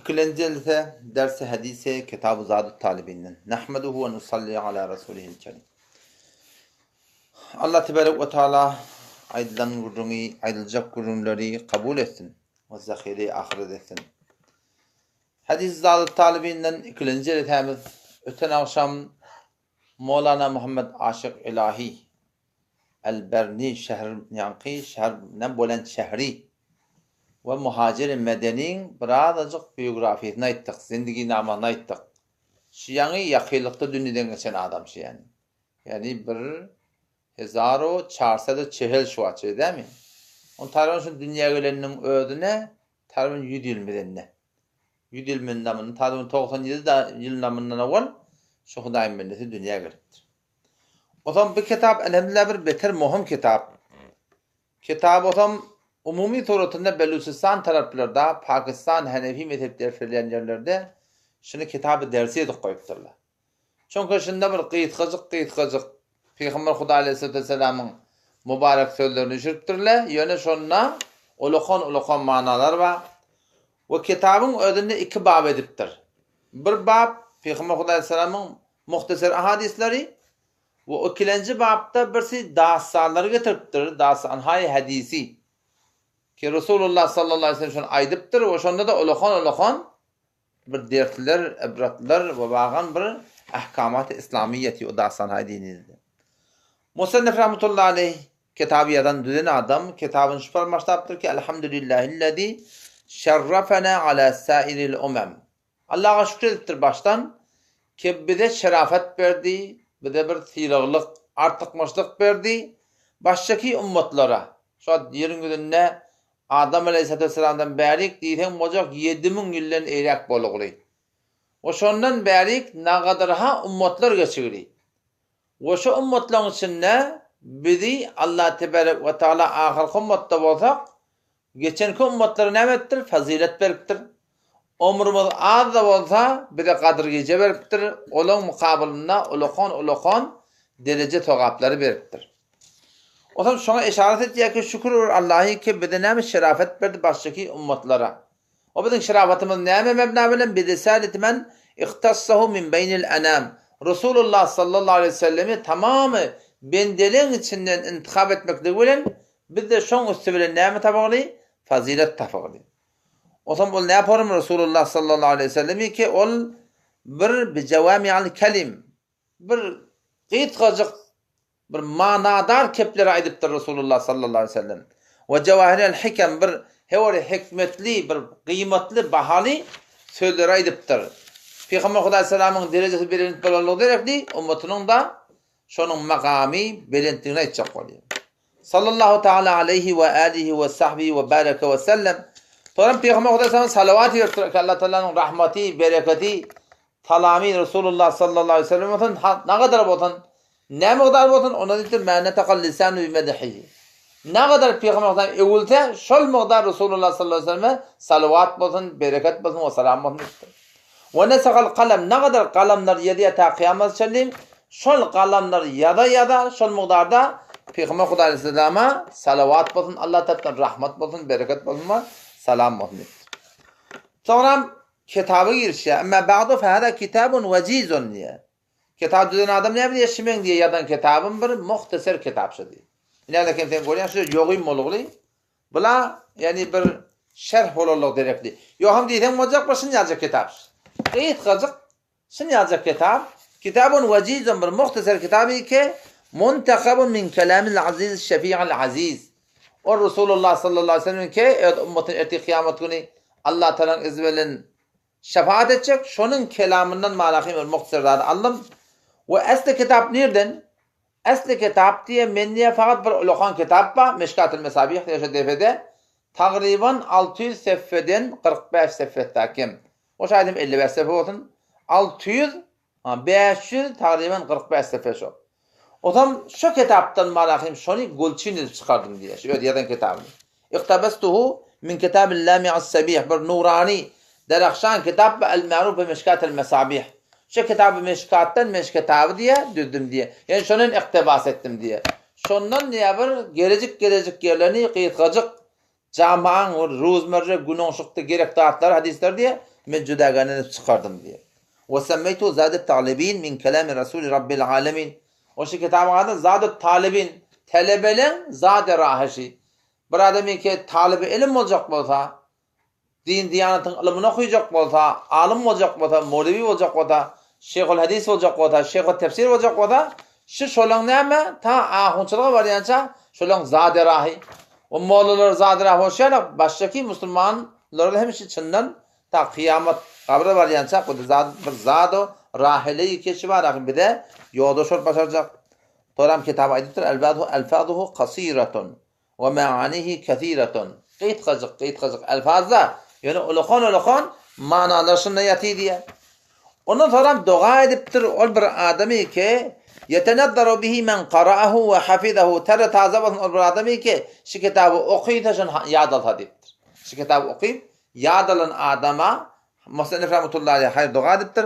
İkincisi dersi hadise Kitab-ı Zadut Talibinden. Nahmeduhu ve nusalli ala Resulihil Kerim. Allah Tebarek ve Teala aydılan gurrunu, aydılacak gurrunları kabul etsin. Ve zahiri ahiret etsin. Hadis-i Zadut Talibinden ikinci etemiz. Öten akşam Mevlana Muhammed Aşık İlahi El-Berni şehrinden Bolend şehri ve muhacir medenin birazcık biyografisini ayttık, zindagi namını ayttık. Şiyani yakılıkta dünyadan geçen adam yani. Yani 1440 şu açı değil mi? On tarihın şu dünya geleninin ödüne tarihın 100 yıl medenine. 100 yıl namının tarihın 97 yıl namından evvel şu Hudayn milleti dünya gelettir. O zaman bu kitap elhamdülillah bir beter muhim kitap. Kitap o zaman umumi suretinde Belucistan taraflarda, Pakistan Hanefi mezhepleri söyleyen yerlerde şunu kitabı dersi edip koyupturlar. Çünkü şimdi bir kıyıtkacık Peygamber Huda Aleyhisselatü Vesselam'ın mübarek sözlerini şirktirler. Yöne şunna ulukan manalar var. Ve kitabın ödünde iki bab ediptir. Bir bab Peygamber Huda Aleyhisselam'ın muhtasar hadisleri ve ikinci babda birisi dastanları getiriptir. Dastan-hay hadisi. Ki Resulullah sallallahu aleyhi ve sellem aydıptır ve şunda da ulukan bir dersler, ibretler ve bağın bir ahkamat-ı İslamiyeti o dastan-hay diniydi. Musannif rahmetullahi aleyh kitabiyadan düzen adam kitabın şu farmaştaptır ki elhamdülillahillezî şerrefena ala sairil umem. Allah'a şükrediptir baştan ki bize şerafet verdi, bize bir silahlık, artıkmışlık verdi. Baştaki ümmetlara, şu an yerin gününde Adam Aleyhisselatü Vesselam'dan bärik diýsen mojak 7000 ýyldan eýrek bolugly. O şondan bärik nagadarha ummatlar geçigri. O şu ummatlaryň içinde bizi Allah Tebarek ve Teala ahir ummatda bolsak, geçenki ummatlara nämetdir? Fazilet beripdir. Ömrümüz az da bolsa bize kadir gece beripdir. Olaň mukabilinde ulukan derece togaplary beripdir. O zaman şuna işaret ettiği ki şükür Allah'ı ki bize ne şerafet verdi baştaki ummatlara. O bizim şerafetimiz ne mebna bilen bir risalet men ihtassahu min beynil anam. Resulullah sallallahu aleyhi ve sellemi tamamı bendelerin içinden intikab etmekle bilen biz de şun üstübüle ne tabağlı? Fazilet tabağlı. O zaman ol ne yaparım Resulullah sallallahu aleyhi ve sellemi ki ol bir cevami'al kelim bir qıytqacık bir manadar kepleri aydıptır Resulullah sallallahu aleyhi ve sellem. Ve cevahirel hikem bir hevori hikmetli, bir kıymetli, bahalı sözleri aydıptır. Peygamber Aleyhisselam'ın derecesi belirli bolýanlygy derekli, ümmetinin da şonun makami belirtdiğine etjek bolýar. Sallallahu taala aleyhi ve alihi ve sahbihi ve baraka ve sellem. Sonra Peygamber Aleyhisselam'a salavat ettir. Allah Teala'nın rahmeti, bereketi, talami Resulullah sallallahu aleyhi ve sellem'in ne kadar bolsun ne miqdar bolsun ona diýdir ma'na taqal lisanu bi madhihi. Ne kadar Peygamber evulsa şol miqdar Resulullah sallallahu aleyhi ve selleme salavat bolsun, bereket bolsun ve selam bolsun. Ve nesaqal qalam ne kadar qalamlar yediye ta kıyamet çellim şol qalamlar yada şol miqdarda Peygamber Aleyhisselam'a salavat bolsun, Allah Teala'dan rahmet bolsun, bereket bolsun ve selam bolsun. Sonra kitabı girişe ama ba'du fe hada kitabun vecizun diye. Kitap düzen adam ne bilýär şimeň diye yadan kitabın bir muhtasar kitapçy diye. Näde kimsen görýän şu ýogym bolugly. Bula yani bir şerh bolarlyk derekli. Ýogam diýsem mojak başyn ýazjak kitap. Gayet gazyk şyn ýazjak kitap. Kitabun vecizun bir muhtasar kitaby ki muntakhabun min kelamil aziz şefi'il aziz. O Resulullah sallallahu aleyhi ve sellem ki ümmetin erti kıyamet günü Allah Teala'nın izniyle şefaat edecek. Şonun kelamından malahim bir muhtasar aldım. Ve asli kitap nereden? Asli kitap diye menniye fakat bir ulukan kitap var. Meşkat-ül Mesabih diye şu defede. Takriban 600 sefheden 45 sefettakim. O şahidim 55 sefe olsun. 600, 500 takriban 45 sefe şu. O zaman şu kitaptan malahim şunu gulçin çıkardım diye. Şu ödeyeden kitabını. İktabestuhu min kitabil lami'as sabih. Bir nurani derakşan kitap el-ma'ruf ve Meşkat-ül Mesabih. Şu kitabı meşkattan meşkatabı diye düzdüm diye. Yani şunun iktibas ettim diye. Şundan ne bir gelecek yerlerini kıyıtkacık camian, rozmerce, günahşıkta gerek dağıtlar, hadisler diye men judaganini çıkardım diye. Ve semmeytu Zâdet Talibin min kelâmi Rasûli Rabbil âlemin. O şu kitabın adı Zâdet Talibin. Talebelerin zade rahişi. Bir adamı ki talibi ilim olacak bolsa, din diyanatın ilmini okuyacak bolsa, alim olacak bolsa, mevlevi olacak bolsa, şeyhül hadis olacak bolsa, şeyhül tefsir olacak bolsa, şu şolan näme? Ta ahunçılığa varyança şolan zade rahi. O mollalar zade rahi olşalar baştaki Müslümanlar hemşi çından ta kıyamet kabre varyança bu zat bir zado rahili keçi var bir de yolda şol başaracak. Toram kitabı ayettir elfazuhu kasiratun ve maanihi kethiratun. Qeyt qazık elfazda yani ulukhan manalarını yatı diye. Ondan sonra dua ediptir ol bir adamı ki yeteneddaru bihi men qara'ahu ve hafizahu tere tazabatın ol bir adamı ki şu kitabı okuytaşın yadal hadiptir. Şu kitabı okuyup yadalan adama Musannif rahmetullahi hayır dua ediptir.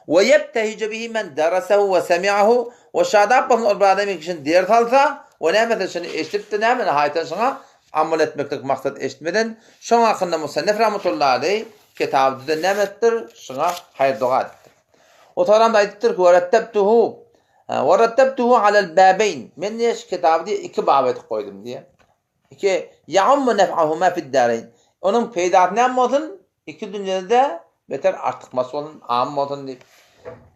Ve yebtehice bihi men derasehu ve semi'ahu ve şadab bakın ol bir adamı ki şimdi dert alsa ve neymetin şimdi eşitipti neymetin haytan sana amal etmeklik maksat eşitmeden şuna hakkında Musannif rahmetullahi kitabı da neymettir şuna hayır dua ediptir. O taramda ayettir ki وَرَتَّبْتُهُ عَلَى الْبَابَيْنِ Men niye kitabı diye iki babet koydum diye. İki يَعُمُّ نَفْعَهُمَا فِي الدَّارَيْنِ Onun peydat ne olsun? İki dünyada beter arttıkması olun, am olsun diye.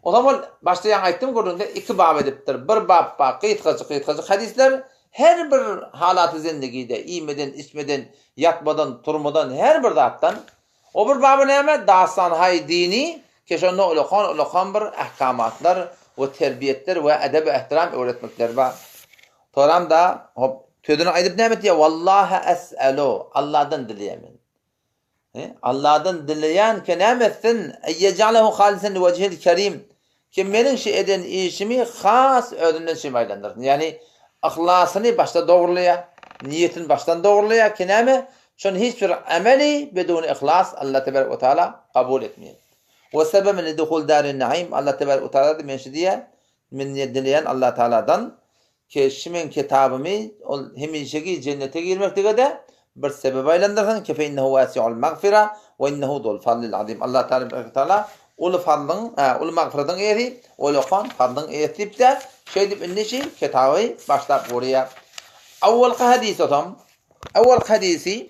O zaman başlayan ayetim gördüğünde iki bab ediptir. Bir babba qıyt qazık hadisler her bir halatı zindagide, iyimeden, içmeden, yatmadan, turmadan, her bir zattan. O bir babı neyme? Dastan hay dini, keşonda ulukhan bir ahkamatlar ve terbiyetler ve edeb-i ihtiram öğretmekler var. Toram da tözünü aydıp neymet diye vallahi es'elu Allah'dan dileyemin. Allah'dan dileyen ki neymetsin eyyecalehu halisen li vecihil kerim ki benim şey eden işimi khas ödünden şeymaylandır. Yani ihlasını başta doğrulaya, niyetin baştan doğrulaya ki neyme? Çünkü hiçbir ameli bedun ihlas Allah tebarek ve teala kabul etmiyor. Ve sebeben li dukhul darin naim Allah tebarek ve teala da menşidiye min dileyen Allah Teala'dan ki şimin kitabımı hemişeki cennete girmekte de bir sebep aylandırsan ki fe innehu vasi'ul mağfira ve innehu dul fadlil azim. Allah Teala ul fadlın ul mağfiratın ehli ul fadlın ehtip de şey dip innişi kitabı başlap buraya. Evvel hadisi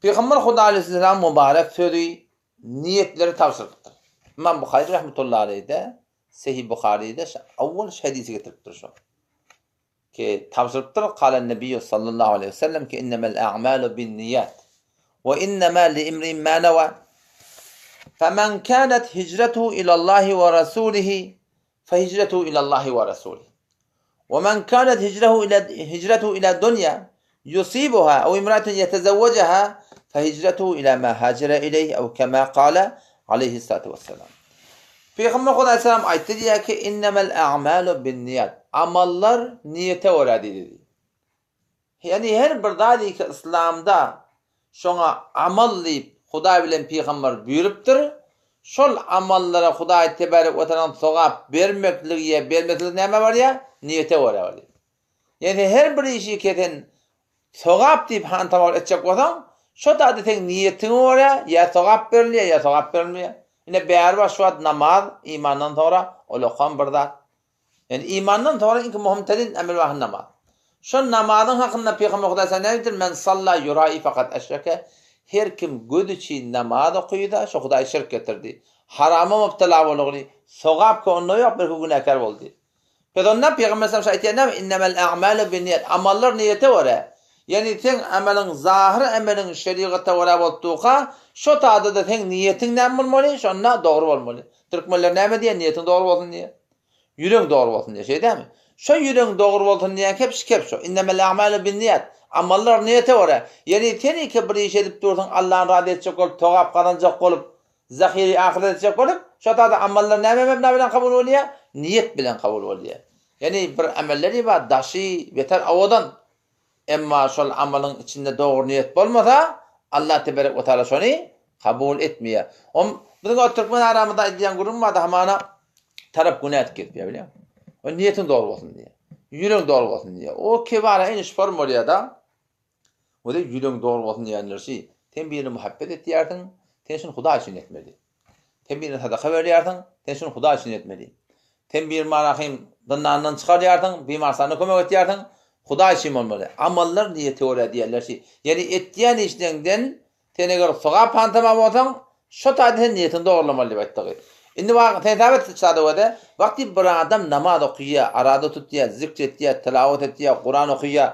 Peygamber Huda Aleyhisselam mübarek sözü niyetleri tavsırıktır. İmam Bukhari rahmetullahi aleyhi de Sahih Bukhari'de evvel hadisi getiriptir şu. Ki tavsırıktır. Kâlen Nebiyyü sallallahu aleyhi ve sellem ki innemel a'malu bin niyat ve innema li imrin ma neva. Femen kânet hicretuhu ilallahi ve rasulihi fehicretuhu ilallahi ve rasulihi. Ve men kânet hicretuhu ila dunya yusibuha ev imraten yetezevvecaha fehicretuhu ila ma hacere ileyh ev kema kâle aleyhissalatu vesselam. Peygamber Aleyhisselam ayette diye ki innemel a'malu bin niyat. Amallar niyete uğradı dedi. Yani her bir dali ki İslam'da şuna amal deyip Huda bilen Peygamber buyuruptur. Şol amallara Huda tebarek ve teala sogap vermekliğe neme var ya? Niyete uğradı. Yani her bir işi keten sogap deyip hantamal edecek olsan şu da adeten niyetini uğra ya sogap veriliyor ya sogap verilmiyor. Yine beğer şu ad namaz imandan sonra ulukan birdat. Yani imandan sonra ilk muhimtedin emel vahın namaz. Şu namazın hakkında Peygamber Aleyhisselam ne bilir? Men salla yura'i fakat eşreke. Her kim güdüçi namaz okuydu, şu Huday şirk getirdi. Harama müptela oldu. Sogap ki onu yok bir günahkar oldu. Peygamber Aleyhisselam şahit ne? İnnemel a'malu bin niyet. Amallar niyete var. Yani sen amelin zahir amelin şeriata var olduğu şu tadı da sen niyetin ne olmalı? Şunla doğru olmalı. Türkmenler ne diye niyetin doğru olsun diye. Yüreğin doğru olsun diye şey değil mi? Şu yüreğin doğru olsun diye hep şu. İnnemel a'malu bin niyet. Amallar niyete var. Yani sen ki bir iş edip durdun Allah'ın razı edecek olup toğap kazanacak olup zahiri ahiret edecek olup şu tadı amallar ne bilen kabul oluyor? Niyet bilen kabul oluyor. Yani bir amelleri var daşı beter avadan. Emma şol amalın içinde doğru niyet olmasa Allah tebarek ve teala şunu kabul etmiyor. Bizim o Türkmen aramında edilen kurum var da hamana taraf günah etkiyor biliyor musun? O niyetin doğru olsun diye. Yüreğin doğru olsun diye. O kibara en iş formülüye da o da yüreğin doğru olsun diyenler şey Sen birini muhabbet etdiýärdiň, sen şunu Huda üçin etmeli. Sen birini sadaka berýärdiň, sen şunu Huda üçin etmeli. Sen bir marahim dyndandan çykarýardyň, bimarsana kömek etýärdiň, Huda üçin bolmaly. Amallar niýeti ora diýerler. Yani etdiýän işlerinden teneger sowap pantama bolsaň, şo taýda niýetini dogurlamaly diýip aýtdyk. Indi wagt tetawet çadawada, wagty bir adam namaz okuyýar, arada tutýar, zikr etýär, tilawat etýär, Qur'an okuyýar.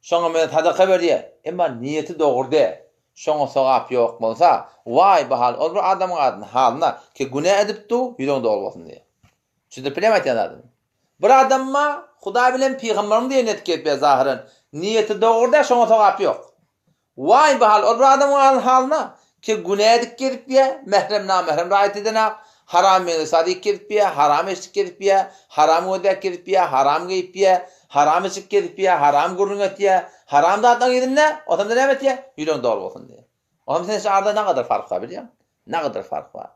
Şoňa men sadaka berýär. Emma niýeti dogurdy. Şoňa sowap ýok bolsa, vay bahal, ol bir adamyň halyna ki günah edipdi, ýüregiň dogry bolsun diýär. Şunda bilemet ýa-da. Bir adamma Huda bilen peýgamberiň diýen etip zahiren niýeti dogurdy, şoňa sowap ýok. Vay bahal, ol bir adamyň halyna ki günah edip gelip ýa, mehrem namehrem raýat edene, haram sadik gelip ýa, haram eşlik gelip ýa, haram ödek gelip ýa, haram geyip ýa, haram eşlik gelip ýa, haram gurrun etýä, haram datdan gidinne, otamda näme etýä? Ýüregiň dogry bolsun diýär. Otam sen şu arada ne kadar fark var biliyor musun? Ne kadar fark var?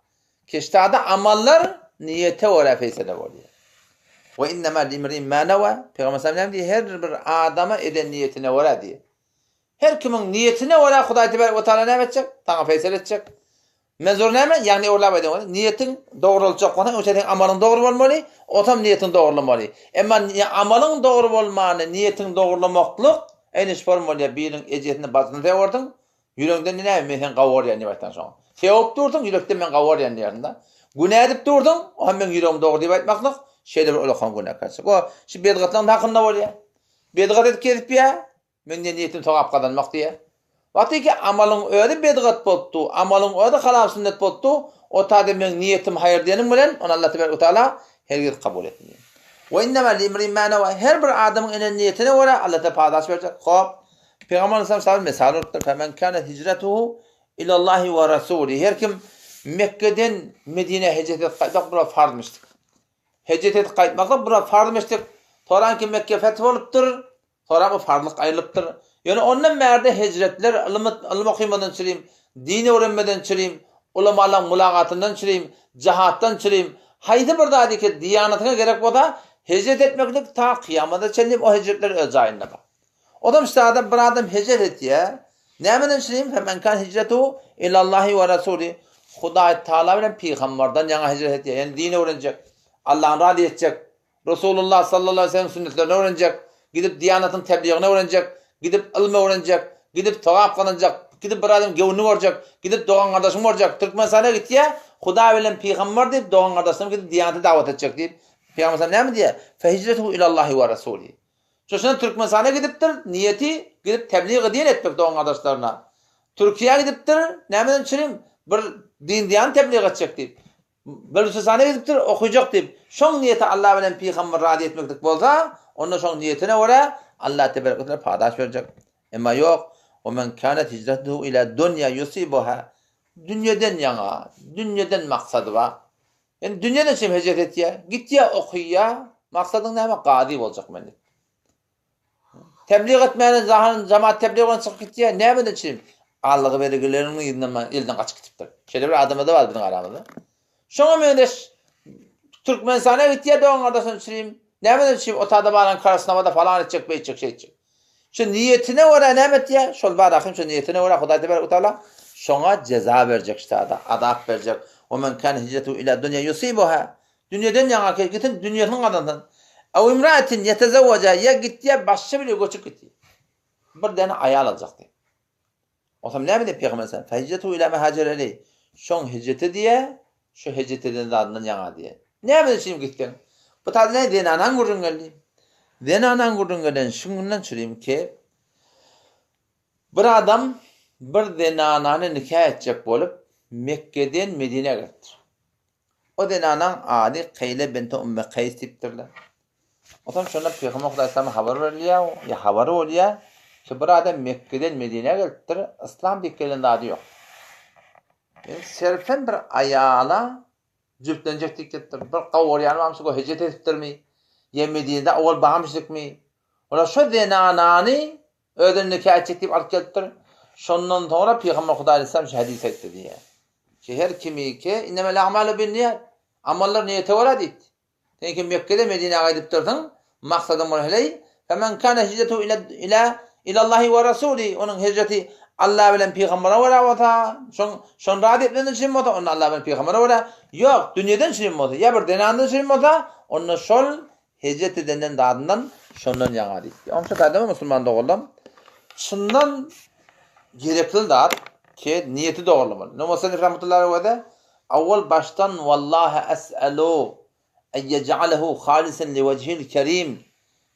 Keştada amallar niyete göre feysede oluyor. Ve innema limrin ma nawa. Peygamber sallallahu diye her bir adama eden niyetine göre diye. Her kimin niyetine göre Hudaý Tebarek ve Taala ne edecek? Taňa feysel edecek. Mezur näme? Yani orlap eden. Niyetin doğru olacak bolsa, o senin amalın doğru bolmaly, otam niyetin doğrulamaly. Emma amalın doğru bolmany, niyetin doğrulamaklyk eniş bolmaly. Biriň ejetini bazyny dewirdiň. Yüreğinden ne men gawaryan diýip aýtdan soň. Sevip durdum, yürekden men gawaryan diýärdiň. Günah edip durdum, o men yüreğim dogry diýip aýtmaklyk şeýle bir olakan günah kaçyk. O şu bedgatlaryň hakynda bolýar. Bedgat edip gelip ýa, men niýetim sowap kazanmak diýär. Wagty ki amalyň öýde bedgat bolupdy, amalyň öýde halal sünnet bolupdy, o taýda men niýetim haýır diýenim bilen onu Allah Tebarek ve Taala hergiz kabul etmedi. Ve innema limrin ma nawa. Her bir adamyň ene niýetine göre Allah Teala paýdaş berjek. Hop. Peygamber sallallahu mesal etdi. Femen kana hicretuhu ila Allah ve Rasuli. Her kim Mekke'den Medine hicret etmek bura farzmışdyk. Hicret etip gaýtmak bura farzmışdyk. Toran ki Mekke feth bolupdyr. Sonra bu farzlyk aýrylypdyr. Yani ondan merde hicretler ilm okumadan çyrym, dini öğrenmeden çyrym, ulamalarning mulaqatından çyrym, cihatdan çyrym. Haýdy bir dady ki diýanatyna gerek bolsa hicret etmeklik ta kıyamata çenip o hicretler öz aýynda bar. Odam adam bir adam hicret etýär. Nämen çyrym? Femen kan hicretu ila Allah we Rasuli. Hudaý Taala bilen peýgamberden ýa-da hicret etýär. Yani dini öğrenjek, Allah'ın razy etjek, Resulullah sallallahu aleyhi ve sellem sünnetlerini öğrenjek, gidip diýanatyň tebliğini öğrenjek, gidip ilmi öğrenjek, gidip tawaf kılınjak, gidip bir adam gowunu görjek, gidip dogan gardaşyny görjek. Türkmenistana gitýär, Hudaý bilen peýgamber diýip dogan gardaşyny gidip diýanaty dawat etjek diýip. Peýgamber näme diýär? Fe hicretu ila Allah we Rasuli. Şoşan Türkmenistana gidipdir, niyeti gidip tebliğ edýän etmek dogan gardaşlaryna. Türkiýe gidipdir, näme çyrym? Bir din diýan tebliğ etjek diýip. Beluçistana gidipdir, okuyjak diýip. Şoň niyeti Allah bilen peýgamber razy etmeklik bolsa, onda şoň niyetine göre Allah Tebarek ve Teala paýdaş berjek. Emma yok. O men kanat hicretuhu ila dunya yusibuha. Dünýeden ýaňa, dünýeden maksady bar. Yani dünýeden şem hicret etýär, gitýär okuyýar, maksadyň näme? Gady boljak mende. Tebliğ etmäni zahyryn jamaat tebliğine çykyp gitýär, näme çym? Allygy belgileriň elden gaçyp gitipdir. Şeýle bir adamda da bar bizning aramyzda. Şoňa mende Türkmenistana gitýär, dogan gardaşyny çyrym. Näme çym? O taýda baran karasnamada falan etjek, beýtjek, şey etjek. Şu niyetine göre näme etýär? Şol barahym şu niyetine göre Hudaý Tebarek ve Taala şoňa ceza berjek şeýle, adap berjek. O men kan hicretu ila dunya yusibuha. Dünýeden ýaňa gitip dünýäniň adandan. Aw imra'atin yetezawwaja ya gitýär başga bir göçüp gitýär. Bir dene aýal aljakdy. Otam näme diýip Peýgamber sallallahu aleyhi ve sellem? Hicretu ila ma hajarali. Şoň hicret diýär, şu hicretden adandan ýaňa diýär. Näme çym gitken? Bu taýda ne diýen anan gurrun geldi. Den anan gurrun gelen şundan çyrym ki bir adam bir denanany nikah etjek bolup Mekke'den Medine'ye gitdi. O denanan ady Qayle bint Umm Qays tipdirler. Otam şonda Peýgamber Hudaýyma habar berýär, ýa habar bolýar ki bir adam Mekke'den Medine'ye geldi. İslam dikkelinde ady ýok. Serfen bir ayala jüplenjek diketdir. Bir gawryan mamsy go hicret etdirmi? Ýa Medine'de awal bahamşykmy? Ola şu denanany öden nikah etjek diýip alyp gelipdir. Şondan sonra Peýgamber Hudaý sallam şu hadis etdi diýär. Ki her kimi ki innemel a'malu binniyat. Amallar niyete göre diýdi. Sen ki Mekke'de Medine'ye gidip durdun, maksadın bolay. Femen kana hicretu ila Allah ve Rasuli. Onun hicreti Allah bilen peygambara wara wata, şon rad etmeden şin wata, onu Allah bilen peygambara wara. Yok, dünýeden şin wata, ya bir denandan şin wata, onu şol hicret edenden dadından şondan ýaňa diýdi. Onça taýdama musulman doguldum. Şundan gerekli dat ki niyeti doğrulamalı. Namazın rahmetullahi ve de awwal baştan vallahi es'alu en yec'alehu halisen li vecihil kerim.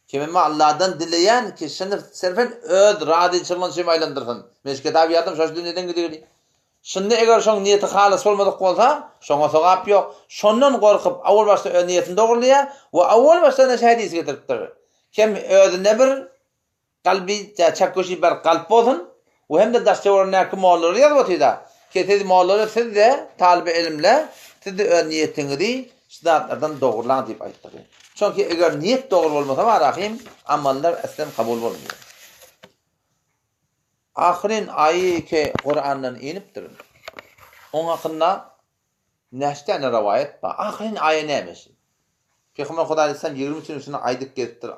Kimime Allah'dan dileyen ki şimdi serfen öd radi çılman şey aylandırsın. Meşke tabi yadım şaş dünyadan gidiyor. Şimdi eğer şon niyeti halis olmadık bolsa, şoňa sogap yok. Şondan gorkup awwal başta öz niyetini doğrulaya we awwal başta ne hadis getiripdir. Kim ödüne bir kalbi çakkoşi bir kalp bolsun. Ve hem de daşçıvarına ki mağları yazbatıydı. Ketedi mağları siz de talibi ilimle siz de niyetini de şidatlardan doğrulan deyip ayttık. Çünkü eğer niyet doğru olmasa var rahim amallar aslen kabul olmuyor. Ahirin ayı ki Kur'an'dan iniptir. Onun hakkında neştene rivayet var. Ahirin ayı neymiş? Peygamber Huda Aleyhisselam 20 üstüne aydık geliptir.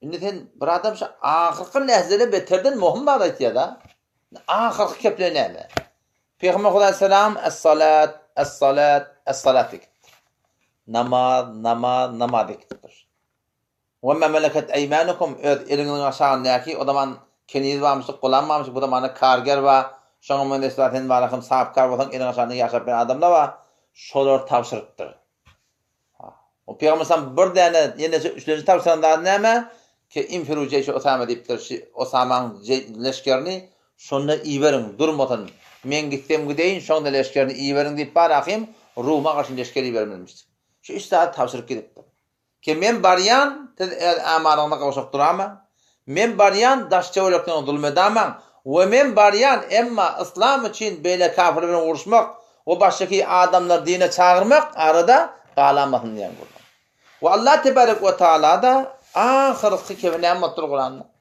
Indi sen bir adam şu ahirki lehzele beterden muhim bağda etiyya da. Ahirki keple näme? Peygamber Huda Aleyhisselam es-salat diktir. Namaz diktir. Ve ma meleket eymanukum eliniň aşağındaki o zaman keniz varmışyk, golanmamışyk, bu da mana karger wa şoňa men eslaten barahym sahipkar bolsaň eliniň aşağında ýaşap bilen adamlar wa şolar tapşyrypdyr. O Peygamber sallam bir däne ýene üçlenji tapşyranda näme? Ki infiru ceyşi Osama deyipdir. Osama'nın leşkerini şonda iyi verin, durmadan. Men gitsem gideyin, şonda leşkerini iyi verin deyip barahim, Rum'a karşı leşkeri vermemiştir. Şu 3 saat tavsırıp gidipdir. Ki men baryan, amarına kavuşup durama. Men baryan, daşça olaktan zulmedamam. Ve men baryan, emma İslam için böyle kafirle uğraşmak, o baştaki adamlar dine çağırmak, arada kalamasın diyen kurban. Ve Allah tebarek ve Teala da ahirki kevne mattur Kur'an'da.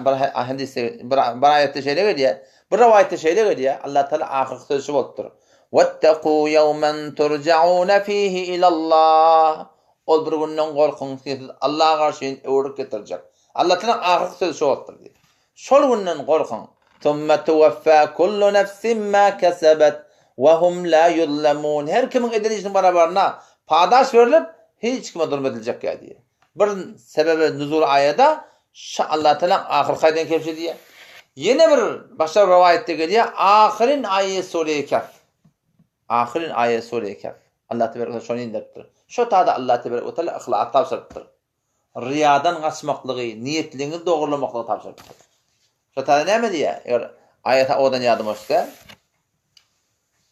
Bir hadisi, bir ayette şeyle gediyor. Bir rivayette şeyle gediyor. Allah Teala ahirki sözü bolupdur. Vettaqu yawman turja'un fihi ila Allah. Ol bir günden gorkun ki Allah'a karşı öwrük getirecek. Allah Teala ahirki sözü bolupdur diyor. Şol günden gorkun. Thumma tuwaffa kullu nefsin ma kasabat ve hum la yuzlamun. Her kimin edilişinin beraberine padaş verilip hiç kime durmedilecek ya diye. Bir sebebi nuzul ayada Allah Teala ahir kaydan kepşe diye. Yine bir başka rivayette geliyor. Ahirin ayet Sure-i Kehf. Ahirin ayet Sure-i Kehf. Allah Teala şonu indiripdir. Şu taada Allah Teala ihlak tavsırıptır. Riyadan kaçmaklığı, niyetliğini doğrulamaklığı tavsırıptır. Şu taada ne diye? Eğer ayete odan yadım olsa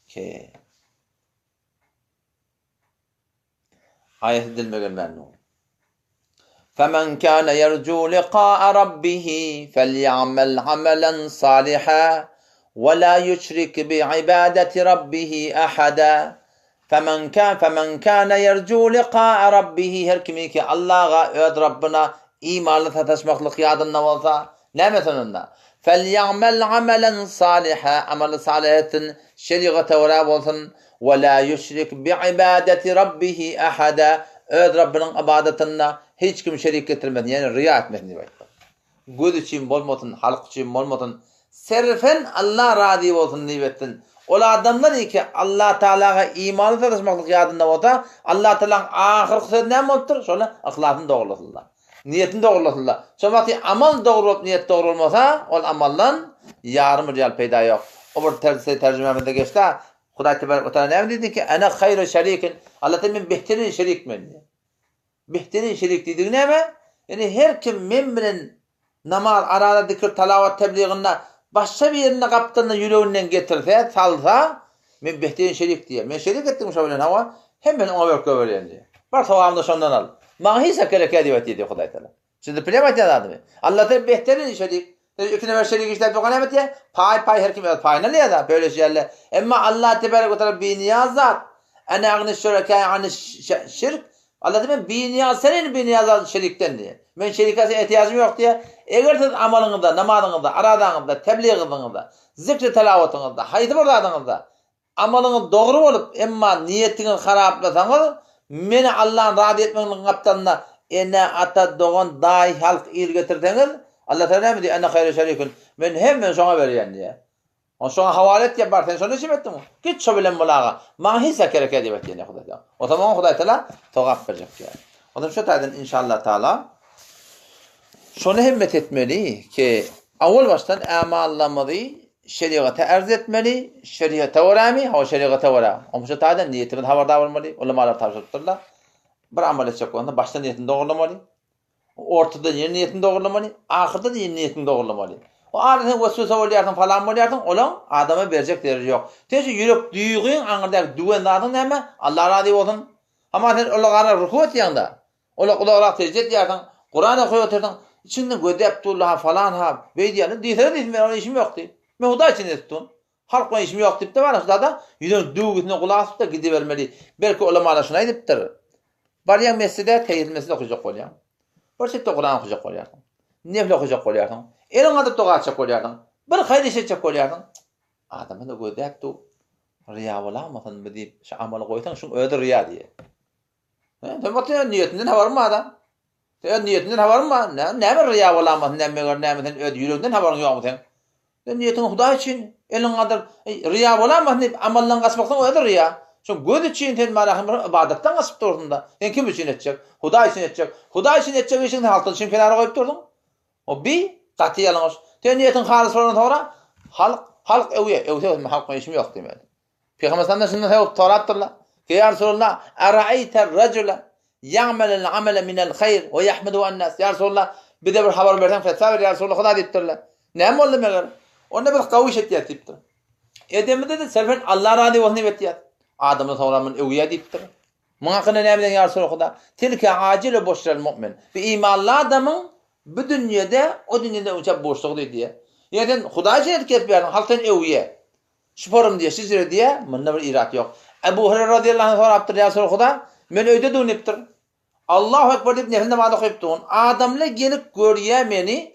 ki ayet edilmegen memnun. فَمَنْ كَانَ يَرْجُو لِقَاءَ رَبِّهِ فَلْيَعْمَلْ عَمَلًا صَالِحًا وَلَا يُشْرِكْ بِعِبَادَةِ رَبِّهِ أَحَدًا فَمَنْ كَانَ يَرْجُو لِقَاءَ رَبِّهِ her kimi ki Allah'a öd Rabbına imanlı sataşmaklık yadında olsa ne mesela فَلْيَعْمَلْ عَمَلًا صَالِحًا amel salihatin şeriate uğrab olsun وَلَا يُشْرِكْ بِعِبَادَةِ رَبِّهِ أَحَدًا öd Rabbinin ibadetine hiç kim şerik getirmedi. Yani riya etmedi diye. Göz için bolmasın, halk için bolmasın. Serfen Allah razı olsun niyetin. O adamlar ki Allah Teala'ya imanı sataşmaklık yadında olsa Allah Teala'nın ahir sözü ne olupdur? Şöyle ihlasını doğrulasınlar. Niyetini doğrulasınlar. Şu vakti amal doğru olup niyet doğru olmasa o amallan yarım riyal peyda yok. O bir tercümemizde geçti. Huda Teala ne dedi ki ana hayru şerikin. Allah Teala men behterin şerik men. Behterin şerik dediği ne mi? Yani her kim men bilen namaz, arada zikir, talavat, tebliğinde başka bir yerine kaptığında yüreğinden getirse, salsa, men behterin şerik diye. Men şerik ettim şu bilen hava, hemen ona verke veriyen diye. Var savamda şondan al. Mahisa kereke diye dedi Huda Teala. Şimdi bilemet ya adamı. Allah Teala behterin şerik. İkine ver şerik işte bu kanamet ya. Pay her kim payına ya da böyle şeylerle. Ama Allah Tebarek ve Teala bi niyazat. Ana agni şuraka an şirk. Allah demen bi niyaz senin bi niyazat şerikten diye. Men şerikase ihtiyacım yok diye. Eğer siz amalınızda, namazınızda, aradanızda, tebliğinizde, zikr telavatınızda, haydi buradadınızda amalınız doğru olup emma niyetiniz haraplasanız meni Allah'ın razı etmenin kaptanına ene ata doğan dahi halk il getirseniz Allah Teala mi diye enne hayru şerikun. Men hemen şoňa berýän diye. O şoňa havalet ýapar, sen şonu işim etdiň. Git şo bilen bulaga. Maňa hiç gerek edip etdiň Hudaý. O zaman Hudaý Teala togap berjek diye. Ondan şu taýdan inşallah taala şonu himmet etmeli ki awal baştan amallamady şeriata arz etmeli, şeriata waramy, ha şeriata wara. O şu taýdan niýetini habardar bolmaly, ulamalar tawsýatdylar. Bir amal etjek bolsa baştan niýetini dogurlamaly. Ortada yeni niyetini doğrulamalı, ahirde de yeni niyetini doğrulamalı. O arada vesvese bolýarsyň falan bolýarsyň, olan adama berjek deri yok. Teşe yürek duýgyň aňyrda duwendadyň näme? Allah razı bolsun. Ama sen olara ruku etýäňde, olara tecet ýardyň, Kur'an okuýardyň, içinde gödepdullah falan ha, beýdiýany diýse men işim ýokdy. Men Hudaý için etdim. Halkma işim ýok diýip de bar, da ýürek duýgyny kulak asyp da gidibermeli. Belki ulamalar şuna aýdypdyr. Barýan mesjide teýilmesinde okuyjak bolýan. Borçetde Kur'an okuyjak bolýardyň. Nefil okuyjak bolýardyň. Eliň adyp dogaçak bolýardyň. Bir haýr iş etjek bolýardyň. Adamy da gödäpdi. Riýa bolamazyn diýip şu amaly goýsaň şu öýde riýa diýe. Demek niyetinden habarma adam. Sen niyetinden habarma. Näme riýa bolamazyn, näme sen öýde ýüregden habaryň ýokmy sen? Sen niýetiň Hudaý üçin eliň adyp riýa bolamazyn diýip amallan gaçmakdan öýde riýa. Şu göz için sen marahym ibadatdan asyp durdunda. Sen kim için etjek? Hudaý için etjek. Hudaý için etjek işin halkyň için kenara goýup durdun. O bi gaty ýalňyş. Sen niýetiň halis bolan sonra halk öwse halkyň işim ýok diýmeli. Peygamber sallallahu aleyhi ve sellem taratdylar. Ki ya Resulullah, ara'ayta ar-rajula ya'mal al-amala min al-khayr ve yahmadu an-nas. Ya Resulullah, bir de bir habar bersen fetva ya Resulullah Hudaý diýipdirler. Näme boldy meger? Onda bir gawy şet ýetipdir. Edemde de selfen Allah razı bolsun diýip adamı soramın öwýe diýipdir. Muňa kına näme diýen ýa Resulullah? Tilka acil boşral mu'min. Bi imanly adamyň bu dünýede o dünýede uçap boşlugy diýe. Ýa-da Hudaý için etip berýän halkdan öwýe. Şuparum diye, sizlere diye, bunda bir irat yok. Ebu Hureyre radıyallahu anh soraptır ya Resulullah, men öyde dönüptür. Allahu Ekber deyip nefil namaz okuyuptun. Adamla gelip görüye meni,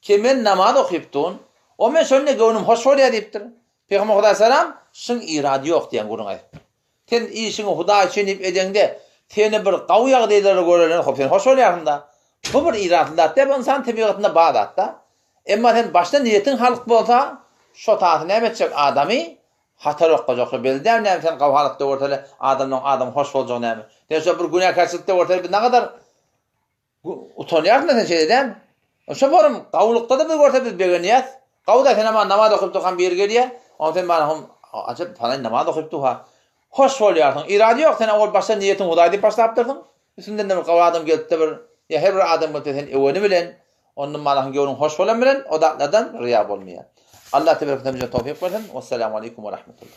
ki men namaz okuyuptun. O men şöyle gönlüm hoş oluyor deyiptir. Peygamber Hudaý salam, şun iradı yok diyen gurun ayıp. Sen işini Hudaý için deyip edende, seni bir qawyaq deyleri görülen, sen hoş oluyorsun da. Bu bir iratlılar da, bu insan tebiatında bağdat da. Emma sen başta niyetin halk bolsa, şo taatı näme etjek adamy hatarok gojak belden näme sen gawhalatda ortaly adam hoş boljak näme. Dese bir günahkarçylykda ortaly bir nagadar utanýarsyň sen şeýdem. Şo borum gawlykda da bir ortaly bir begeniyet. Gawda sen ama namaz okyp turgan bir gelýär. O sen bana ajap falan namaz okyp turha. Hoş bolýarsyň. Irady ýok sen ol başda niýetin Hudaý diýip başlapdyrdyň. Üstünden de bir gawa adam gelipdi bir ya her bir adam bolsa sen eweni bilen onun malahyň gönlüň hoş bolan bilen o daqladan riya bolmaýar. Allah tebaraka ve teala tawfik versin. Vesselamu aleyküm ve rahmetullah.